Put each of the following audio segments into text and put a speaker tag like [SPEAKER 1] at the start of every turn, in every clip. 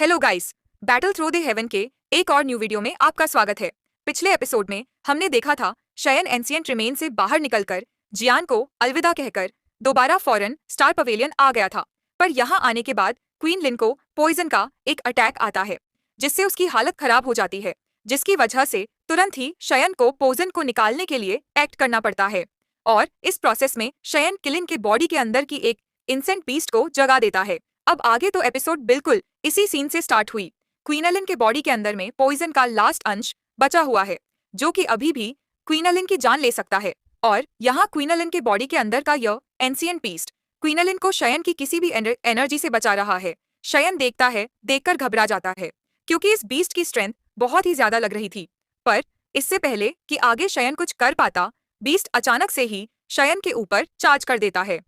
[SPEAKER 1] Hello guys, battle through the haven के एक और न्यू वीडियो में आपका स्वागत है। पिछले एपिसोड में हमने देखा था शयन एंशिएंट रिमेन से बाहर निकलकर जियान को अलविदा कहकर दोबारा फौरन स्टार पवेलियन आ गया था। पर यहाँ आने के बाद क्वीन लिन को पॉइजन का एक अटैक आता है जिससे उसकी हालत खराब हो जाती है, जिसकी वजह से तुरंत ही शयन को पॉइजन को निकालने के लिए एक्ट करना पड़ता है। और इस प्रोसेस में शयन किलिन के बॉडी के अंदर की एक इंसेंट बीस्ट को जगा देता है। अब आगे तो एपिसोड बिल्कुल इसी सीन से स्टार्ट हुई। क्वीनलिन के बॉडी के अंदर में पॉइजन का लास्ट अंश बचा हुआ है जो कि अभी भी क्वीनलिन की जान ले सकता है। और यहाँ क्वीनलिन के बॉडी के अंदर का यह एंशिएंट बीस्ट क्वीनलिन को शयन की किसी भी एनर्जी से बचा रहा है। शयन देखता है, देखकर घबरा जाता है क्योंकि इस बीस्ट की स्ट्रेंथ बहुत ही ज्यादा लग रही थी। पर इससे पहले कि आगे शयन कुछ कर पाता, बीस्ट अचानक से ही शयन के ऊपर चार्ज कर देता है।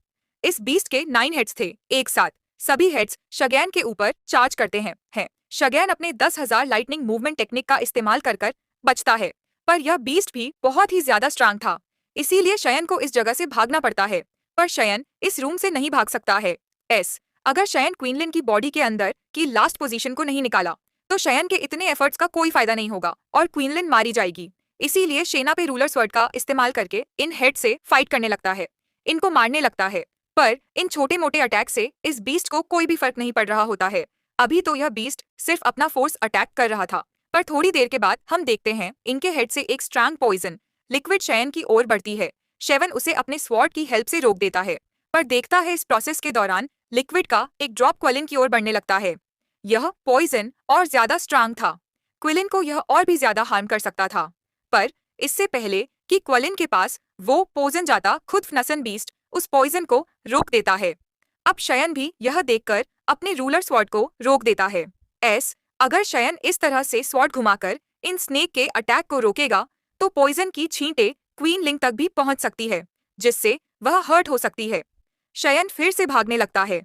[SPEAKER 1] इस बीस्ट के 9 हेड्स थे एक साथ। सभी हेड्स शगैन के ऊपर चार्ज करते हैं। शगैन अपने 10,000 लाइटनिंग मूवमेंट टेक्निक का इस्तेमाल कर बचता है, पर यह बीस्ट भी बहुत ही ज्यादा स्ट्रांग था, इसीलिए शयन को इस जगह से भागना पड़ता है। पर शयन इस रूम से नहीं भाग सकता है। अगर शयन क्वीनलिन की बॉडी के अंदर की लास्ट पोजीशन को नहीं निकाला तो शयन के इतने एफर्ट्स का कोई फायदा नहीं होगा और क्वीनलिन मारी जाएगी। इसीलिए शेना पे रूलर स्वर्ड का इस्तेमाल करके इन हेड से फाइट करने लगता है, इनको मारने लगता है। पर इन छोटे मोटे अटैक से इस बीस्ट को कोई भी फर्क नहीं पड़ रहा होता है। अभी तो यह बीस्ट सिर्फ अपना फोर्स अटैक कर रहा था, पर थोड़ी देर के बाद हम देखते हैं इनके हेड से एक स्ट्रांग पॉइजन लिक्विड शयन की ओर बढ़ती है। शैवन उसे अपने स्वॉर्ड की हेल्प से रोक देता है, पर देखता है इस प्रोसेस के दौरान लिक्विड का एक ड्रॉप क्विलिन की ओर बढ़ने लगता है। यह पॉइजन और ज्यादा स्ट्रांग था, क्विलिन को यह और भी ज्यादा हार्म कर सकता था। पर इससे पहले कि क्विलिन के पास वो पॉइजन जाता, खुद फनसन बीस्ट उस पॉइजन को रोक देता है। अब शयन भी यह देखकर अपने रूलर स्वॉर्ड को रोक देता है। अगर शयन इस तरह से स्वॉर्ड घुमाकर इन स्नेक के अटैक को रोकेगा तो पॉइजन की छींटे क्वीन लिंग तक भी पहुंच सकती है, जिससे वह हर्ट हो सकती है। शयन फिर से भागने लगता है,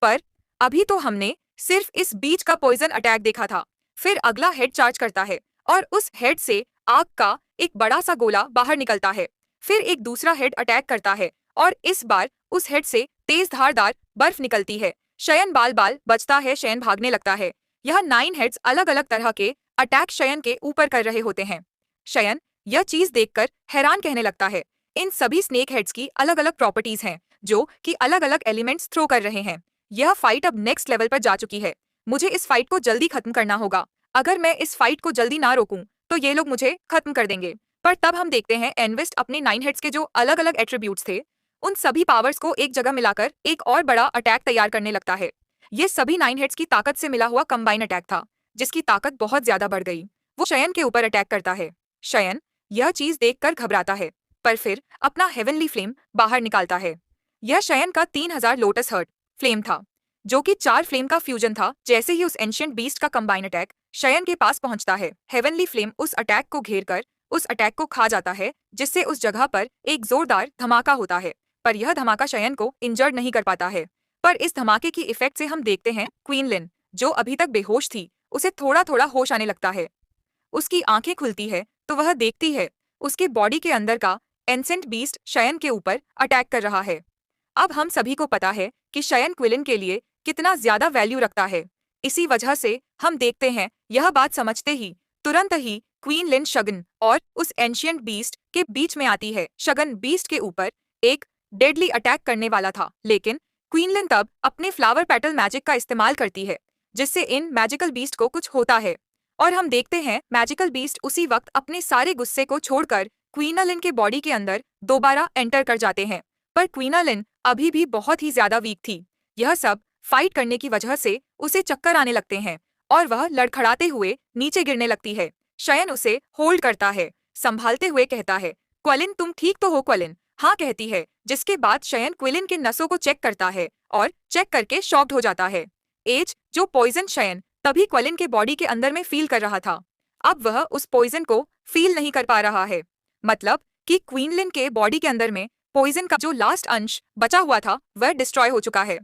[SPEAKER 1] पर अभी तो हमने सिर्फ इस बीच का पॉइजन अटैक देखा था। फिर अगला हेड चार्ज करता है और उस हेड से आग का एक बड़ा सा गोला बाहर निकलता है। फिर एक दूसरा हेड अटैक करता है और इस बार उस हेड से तेज धारदार बर्फ निकलती है। शयन बाल बाल बचता है, शयन भागने लगता है। यह 9 हेड्स अलग अलग तरह के अटैक शयन के ऊपर कर रहे होते हैं। शयन यह चीज देखकर हैरान कहने लगता है, इन सभी स्नेक हेड्स की अलग अलग प्रॉपर्टीज हैं जो कि अलग अलग एलिमेंट्स थ्रो कर रहे हैं। यह फाइट अब नेक्स्ट लेवल पर जा चुकी है। मुझे इस फाइट को जल्दी खत्म करना होगा। अगर मैं इस फाइट को जल्दी ना रोकूं तो ये लोग मुझे खत्म कर देंगे। पर तब हम देखते हैं एनविस्ट अपने 9 हेड्स के जो अलग अलग एट्रीब्यूट्स थे उन सभी पावर्स को एक जगह मिलाकर एक और बड़ा अटैक तैयार करने लगता है। ये सभी 9 हेड्स की ताकत से मिला हुआ कंबाइन अटैक था, जिसकी ताकत बहुत ज्यादा बढ़ गई। वो शयन के ऊपर अटैक करता है। शयन यह चीज देखकर घबराता है, पर फिर अपना हेवनली फ्लेम बाहर निकालता है। यह शयन का 3000 लोटस हर्ट फ्लेम था, जो कि 4 फ्लेम का फ्यूजन था। जैसे ही उस एंशिएंट बीस्ट का कंबाइन अटैक शयन के पास पहुंचता है, हेवनली फ्लेम उस अटैक को घेर कर उस अटैक को खा जाता है, जिससे उस जगह पर एक जोरदार धमाका होता है। पर यह धमाका शयन को इंजर्ड नहीं कर पाता है। पर इस धमाके की इफेक्ट से हम देखते हैं क्वीन लिन, जो अभी तक बेहोश थी, उसे थोड़ा थोड़ा होश आने लगता है। उसकी आंखें खुलती है तो वह देखती है उसके बॉडी के अंदर का एंसेंट बीस्ट शयन के ऊपर अटैक कर रहा है। अब हम सभी को पता है कि शयन क्विलिन के लिए कितना ज्यादा वैल्यू रखता है। इसी वजह से हम देखते हैं यह बात समझते ही तुरंत ही क्वीन लिन शगन और उस एंशिएंट बीस्ट के बीच में आती है। शगन बीस्ट के ऊपर एक डेडली अटैक करने वाला था, लेकिन क्वीन लिन तब अपने फ्लावर पेटल मैजिक का इस्तेमाल करती है, जिससे इन मैजिकल बीस्ट को कुछ होता है। और हम देखते हैं मैजिकल बीस्ट उसी वक्त अपने सारे गुस्से को छोड़कर क्वीनालिन के बॉडी के अंदर दोबारा एंटर कर जाते हैं। पर क्वीनालिन अभी भी बहुत ही ज्यादा वीक थी। यह सब फाइट करने की वजह से उसे चक्कर आने लगते हैं और वह लड़खड़ाते हुए नीचे गिरने लगती है। शयन उसे होल्ड करता है, संभालते हुए कहता है, क्विलिन तुम ठीक तो हो? क्विलिन हाँ कहती है, जिसके बाद शयन क्विलिन के नसों को चेक करता है और चेक करके शॉक्ड हो जाता है। जो पॉइजन शयन तभी क्विलिन के बॉडी के अंदर में फील कर रहा था, अब वह उस पॉइजन को फील नहीं कर पा रहा है। मतलब कि क्वीनलिन के बॉडी के अंदर में पॉइजन का जो लास्ट अंश बचा हुआ था वह डिस्ट्रॉय हो चुका है।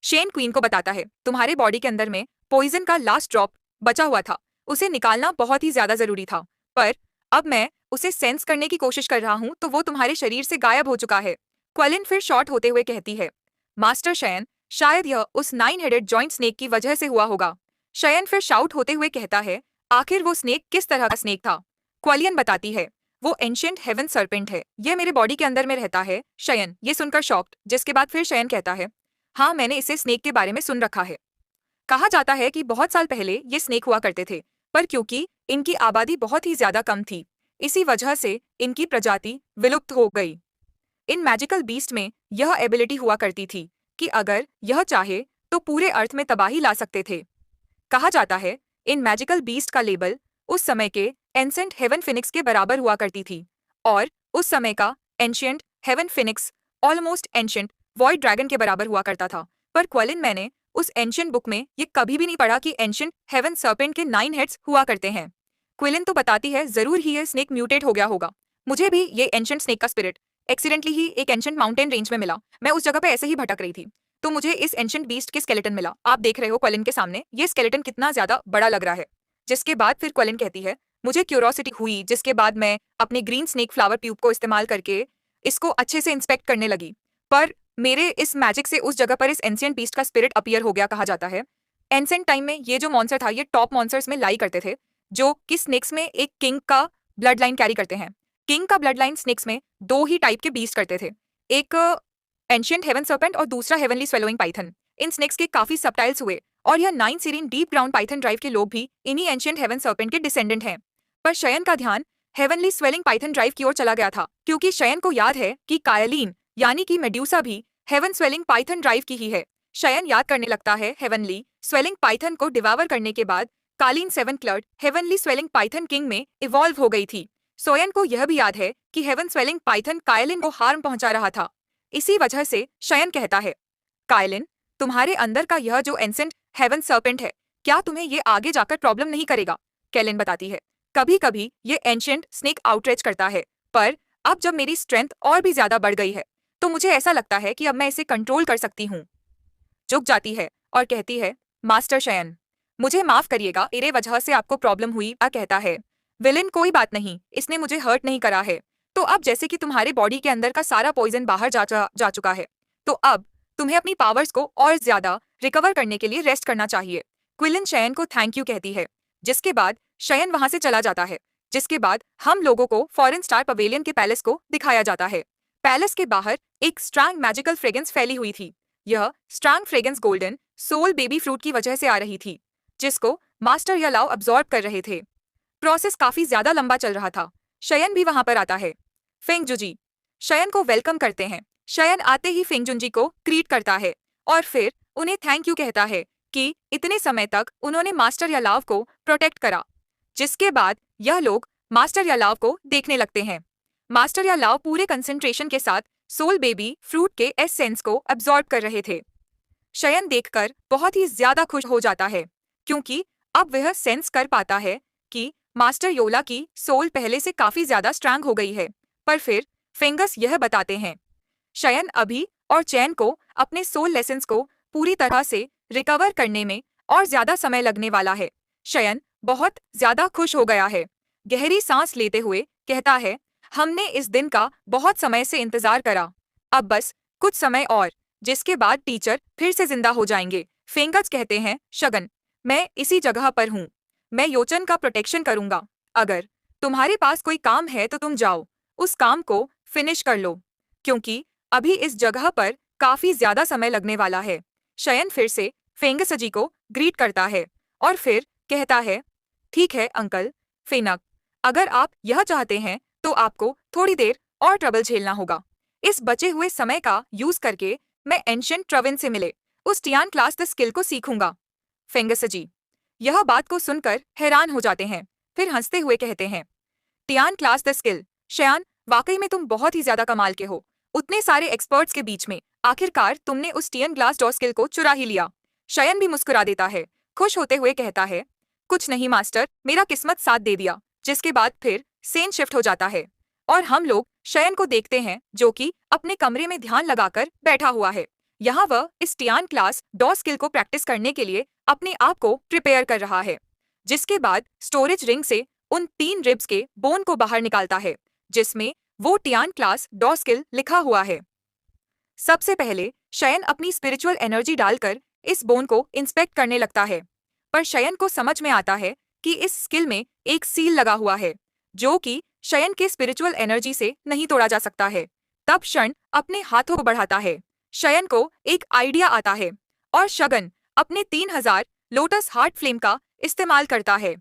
[SPEAKER 1] शेन क्वीन को बताता है, तुम्हारे बॉडी के अंदर में पॉइजन का लास्ट ड्रॉप बचा हुआ था, उसे निकालना बहुत ही ज्यादा जरूरी था, पर अब मैं उसे सेंस करने की कोशिश कर रहा हूं तो वो तुम्हारे शरीर से गायब हो चुका है। क्विलिन फिर शॉर्ट होते हुए कहती है, मास्टर शयन शायद यह उस 9 हेडेड जॉइंट स्नेक की वजह से हुआ होगा। शयन फिर शाउट होते हुए कहता है, आखिर वो स्नेक किस तरह का स्नेक था? क्वालियन बताती है, वो एंशिएंट हेवन सर्पेंट है, यह मेरे बॉडी के अंदर में रहता है। शयन ये सुनकर शॉक्ड, जिसके बाद फिर शयन कहता है, हाँ मैंने इसे स्नेक के बारे में सुन रखा है। कहा जाता है कि बहुत साल पहले ये स्नेक हुआ करते थे, पर क्योंकि इनकी आबादी बहुत ही ज्यादा कम थी, इसी वजह से इनकी प्रजाति विलुप्त हो गई। इन मैजिकल बीस्ट में यह एबिलिटी हुआ करती थी कि अगर यह चाहे तो पूरे अर्थ में तबाही ला सकते थे। कहा जाता है इन मैजिकल बीस्ट का लेबल उस समय के एंसेंट हेवन फिनिक्स के बराबर हुआ करती थी, और उस समय का ancient heaven phoenix almost ancient void dragon के बराबर हुआ करता था। पर क्वेलिन मैंने उस एंशियंट बुक में ये कभी भी नहीं पढ़ा कि एंशियंट हेवन सर्पेंट के 9 हेड्स हुआ करते हैं। क्विलिन तो बताती है जरूर ही ये स्नेक म्यूटेट हो गया होगा। मुझे भी ये एंशियंट स्नेक का स्पिरिट एक्सीडेंटली ही एक एंशियंट माउंटेन रेंज में मिला। मैं उस जगह पे ऐसे ही भटक रही थी, तो मुझे इस एंशियंट बीस्ट के स्केलेटन मिला। आप देख रहे हो क्वेलिन के सामने ये स्केलेटन कितना ज्यादा बड़ा लग रहा है। जिसके बाद फिर क्वेलिन कहती है, मुझे क्यूरोसिटी हुई, जिसके बाद मैं अपने ग्रीन स्नेक फ्लावर ट्यूब को इस्तेमाल करके इसको अच्छे से इंस्पेक्ट करने लगी। पर मेरे इस मैजिक से उस जगह पर इस एंशियंट बीस्ट का स्पिरिट अपीयर हो गया। कहा जाता है एंशियंट टाइम में ये जो मॉन्स्टर था ये टॉप मॉन्स्टर्स में लाई करते थे, जो कि स्नेक्स में एक किंग का ब्लड लाइन कैरी करते हैं। किंग का ब्लड लाइन स्नेक्स में 2 ही टाइप के बीस्ट करते थे, एक एंशियंट हेवन सर्पेंट और दूसरा हेवनली स्वेलोइंग पाइथन। इन स्नेक्स के काफी सबटाइल्स हुए, और यह 9 serene deep ground python drive के लोग भी इन्हीं एंशियंट हेवन सर्पेंट के डिसेंडेंट हैं। पर शयन का ध्यान हेवनली स्वेलिंग पाइथन ड्राइव की ओर चला गया था, क्योंकि शयन को याद है कि कायलीन यानी कि मेड्यूसा भी हेवन स्वेलिंग पाइथन ड्राइव की ही है। शयन याद करने लगता है हेवनली स्वेलिंग पाइथन को डिवावर करने के बाद कालीन 7 coloured heavenly swelling Python king में इवॉल्व हो गई थी। सोयन को यह भी याद है कि हेवन स्वेलिंग पाइथन कायलिन को हार्म पहुंचा रहा था। इसी वजह से शयन कहता है, कायलिन तुम्हारे अंदर का यह जो एंसेंट हेवन सर्पेंट है, क्या तुम्हें ये आगे जाकर प्रॉब्लम नहीं करेगा? कैलिन बताती है, कभी कभी ये एंशिएंट स्नेक आउटरीच करता है, पर अब जब मेरी स्ट्रेंथ और भी ज्यादा बढ़ गई है तो मुझे ऐसा लगता है कि अब मैं इसे कंट्रोल कर सकती हूँ। झुक जाती है और कहती है, मास्टर शयन मुझे माफ करिएगा, मेरे वजह से आपको प्रॉब्लम हुई। कहता है, विलेन कोई बात नहीं, इसने मुझे हर्ट नहीं करा है। तो अब जैसे कि तुम्हारे बॉडी के अंदर का सारा पॉइजन बाहर जा चुका है, तो अब तुम्हें अपनी पावर्स को और ज्यादा रिकवर करने के लिए रेस्ट करना चाहिए। क्विलिन शयन को थैंक यू कहती है, जिसके बाद शयन वहां से चला जाता है। जिसके बाद हम लोगों को फॉरेन स्टार पवेलियन के पैलेस को दिखाया जाता है। पैलेस के बाहर एक स्ट्रांग मैजिकल फ्रेग्रेंस फैली हुई थी। यह strong fragrance golden soul baby fruit की वजह से आ रही थी, जिसको मास्टर या लाओ अब्सॉर्ब कर रहे थे। प्रोसेस काफी ज्यादा लंबा चल रहा था। शयन भी वहां पर आता है। फेंगजुजी शयन को वेलकम करते हैं। शयन आते ही फेंगजुंजी को ग्रीट करता है और फिर उन्हें थैंक यू कहता है कि इतने समय तक उन्होंने मास्टर या लाव को प्रोटेक्ट करा। जिसके बाद यह लोग मास्टर या लाव को देखने लगते हैं। मास्टर या लाव पूरे कंसंट्रेशन के साथ सोल बेबी फ्रूट के एसेंस को अब्सॉर्ब कर रहे थे। शयन देखकर बहुत ही ज्यादा खुश हो जाता है, क्योंकि अब वह सेंस कर पाता है कि मास्टर योला की सोल पहले से काफी ज्यादा स्ट्रांग हो गई है। पर फिर फेंगस यह बताते हैं, शयन अभी और चैन को अपने सोल लेसेंस को पूरी तरह से रिकवर करने में और ज्यादा समय लगने वाला है। शयन बहुत ज्यादा खुश हो गया है। गहरी सांस लेते हुए कहता है, हमने इस दिन का बहुत समय से इंतजार करा, अब बस कुछ समय और, जिसके बाद टीचर फिर से जिंदा हो जाएंगे। फेंगस कहते हैं, शगन मैं इसी जगह पर हूँ, मैं योचन का प्रोटेक्शन करूंगा। अगर तुम्हारे पास कोई काम है तो तुम जाओ, उस काम को फिनिश कर लो, क्योंकि अभी इस जगह पर काफी ज्यादा समय लगने वाला है। शयन फिर से फेंगसजी को ग्रीट करता है और फिर कहता है, ठीक है अंकल फेनक, अगर आप यह चाहते हैं तो आपको थोड़ी देर और ट्रबल झेलना होगा। इस बचे हुए समय का यूज करके मैं एंशिएंट ट्रविन से मिले उस टियान क्लास द स्किल को सीखूंगा। फेंगसजी यह बात को सुनकर हैरान हो जाते हैं, फिर हंसते हुए कहते हैं, Tian class the skill, Shayan वाकई में तुम बहुत ही ज्यादा कमाल के हो। उतने सारे एक्सपर्ट्स के बीच में आखिरकार तुमने उस टियन ग्लास डॉ स्किल को चुरा ही लिया। शयन भी मुस्कुरा देता है, खुश होते हुए कहता है, कुछ नहीं मास्टर, मेरा किस्मत साथ दे दिया। जिसके बाद फिर सेन शिफ्ट हो जाता है और हम लोग शयन को देखते हैं, जो कि अपने कमरे में ध्यान लगाकर बैठा हुआ है। यहाँ वह इस टियान क्लास डॉ स्किल को प्रैक्टिस करने के लिए अपने आप को प्रिपेयर कर रहा है। जिसके बाद स्टोरेज रिंग से उन 3 रिब्स के बोन को बाहर निकालता है, जिसमें वो टियान क्लास डॉ स्किल लिखा हुआ है। सबसे पहले शयन अपनी स्पिरिचुअल एनर्जी डालकर इस बोन को इंस्पेक्ट करने लगता है, पर शयन को समझ में आता है कि इस स्किल में एक सील लगा हुआ है जो कि शयन के स्पिरिचुअल एनर्जी से नहीं तोड़ा जा सकता है। तब शर्ण अपने हाथों को बढ़ाता है। शयन को एक आइडिया आता है और शगन अपने 3000 लोटस हार्ट फ्लेम का इस्तेमाल करता है।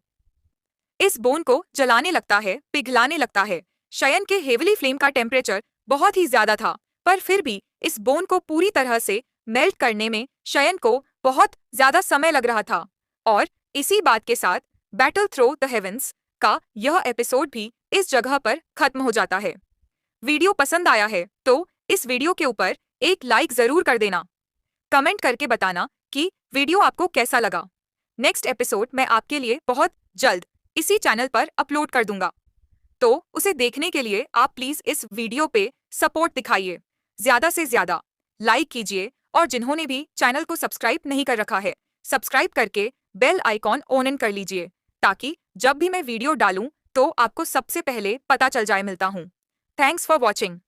[SPEAKER 1] इस बोन को जलाने लगता है, पिघलाने लगता है। शयन के हेवली फ्लेम का टेम्परेचर बहुत ही ज्यादा था, पर फिर भी इस बोन को पूरी तरह से मेल्ट करने में शयन को बहुत ज्यादा समय लग रहा था। और इसी बात के साथ बैटल थ्रो द हेवेंस का यह एपिसोड भी इस जगह पर खत्म हो जाता है। वीडियो पसंद आया है तो इस वीडियो के ऊपर एक लाइक जरूर कर देना। कमेंट करके बताना कि वीडियो आपको कैसा लगा। नेक्स्ट एपिसोड मैं आपके लिए बहुत जल्द इसी चैनल पर अपलोड कर दूंगा, तो उसे देखने के लिए आप प्लीज इस वीडियो पे सपोर्ट दिखाइए, ज्यादा से ज्यादा लाइक कीजिए और जिन्होंने भी चैनल को सब्सक्राइब नहीं कर रखा है, सब्सक्राइब करके बेल आइकॉन ऑन इन कर लीजिए ताकि जब भी मैं वीडियो डालूं तो आपको सबसे पहले पता चल जाए। मिलता हूं। Thanks for watching.